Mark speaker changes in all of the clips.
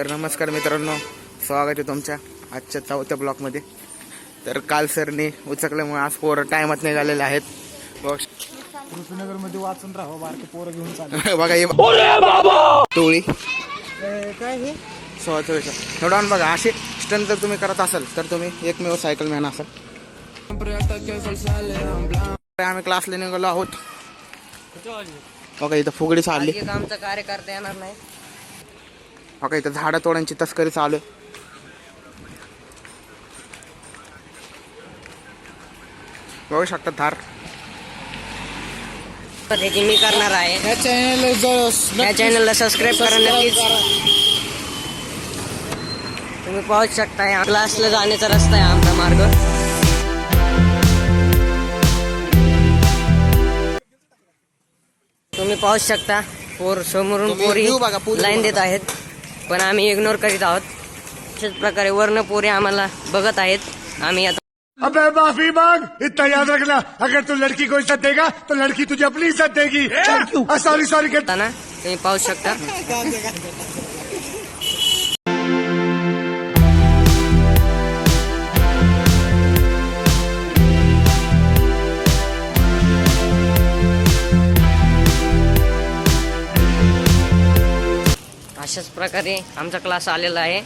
Speaker 1: तर नमस्कार मित्रांनो, स्वागत आहे तुमच्या आजच्या 4थ्या ब्लॉकमध्ये. तर काल सरने उचकल्यामुळे आज पोरं टायमात निघालेले आहेत.
Speaker 2: ऋषीनगरमध्ये वाचून राहा, बारके पोरं घेऊन चालू.
Speaker 1: बघा हे टोळी
Speaker 2: काय हे
Speaker 1: 16-24 एवढा बघा. असे स्टंट जर तुम्ही करत असाल तर तुम्ही एकमेव सायकल मॅन असाल. आम्ही क्लासला निघालो आहोत. बघा इथं फुगडी चालली.
Speaker 3: आमचा कार्यकर्ता येणार नाही.
Speaker 1: बघा इथं झाडं तोड्यांची तस्करी चालू आहे. बघू शकता थार.
Speaker 3: त्याची मी करणार आहे. या चॅनलला सबस्क्राईब करा नक्कीच. तुम्ही पाहू शकता क्लासला जाण्याचा रस्ता आहे आमचा मार्ग. तुम्ही पाहू शकता समोरून पोरी लाईन देत आहेत, पण आम्ही इग्नोर करीत आहोत. अशाच प्रकारे वर्ण पोरी आम्हाला बघत आहेत. आम्ही आता
Speaker 4: अबे माफी मांग, इतना याद रखना, अगर तू लड़की को इज्जत देगा तो लड़की तुझे अपनी इज्जत देगी. सॉरी सॉरी कहता
Speaker 3: ना तुम्ही पाहू शकता. अशाच प्रकारे आमचा क्लास आलेला आहे.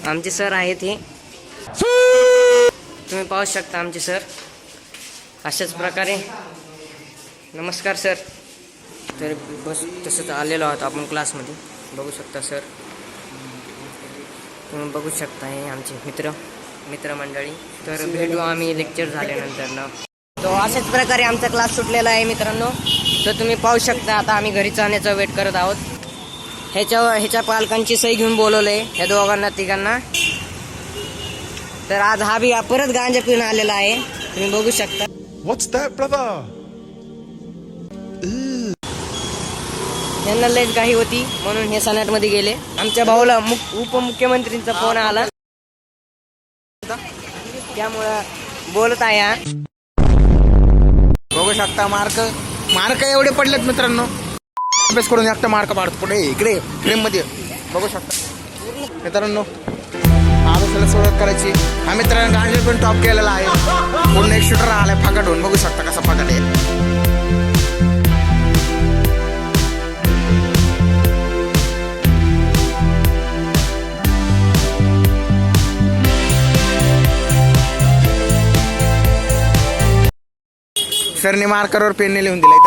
Speaker 3: आमचे सर आहेत हे, तुम्ही पाहू शकता आमचे सर. अशाच प्रकारे नमस्कार सर. तर बस तसंच आलेलो आहोत आपण क्लासमध्ये. बघू शकता सर, तुम्ही बघू शकता हे आमचे मित्रमंडळी. तर भेटू आम्ही लेक्चर झाल्यानंतर ना. तो अशाच प्रकारे आमचा क्लास सुटलेला आहे मित्रांनो. तर तुम्ही पाहू शकता आता आम्ही घरी जाण्याचा वेट करत आहोत. ह्याच्या पालकांची सही घेऊन बोलवलंय ह्या दोघांना तिघांना. तर आज हा बी परत गांजा पिऊन आलेला आहे, तुम्ही बघू शकता.
Speaker 4: What's that, brother?
Speaker 3: यांना लयच घाई होती म्हणून हे सनाट मध्ये गेले. आमच्या भाऊला उपमुख्यमंत्रींचा फोन आला, त्यामुळं बोलत आहे.
Speaker 1: बघू शकता मार्क एवढे पडलेत मित्रांनो. अभ्यास करून एकटा मार्क पाडतो पुढे इकडे फ्रेम मध्ये. बघू शकता मित्रांनो, अभ्यासाला सुरुवात करायची. हा मित्रांनो गांजा पण टॉप केलेला आहे. पूर्ण एक शूटर आलाय फाकट होऊन. बघू शकता कसा फाकट आहे. सरने मार्करवर पेनने लिहून दिलाय.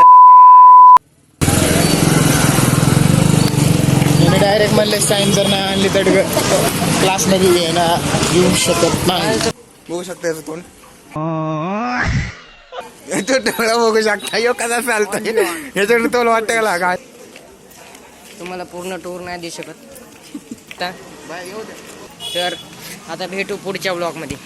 Speaker 2: डायरेक्ट म्हणले साईन जर नाही आणली तर क्लासमध्ये येऊ शकत नाही.
Speaker 1: बघू शकता याचं तोंड. डोळा बघू शकता यो कसा चालतोय. याच्याकडे तोल वाटतं काय.
Speaker 3: तुम्हाला पूर्ण टूर नाही देऊ शकत. तर आता भेटू पुढच्या ब्लॉग मध्ये.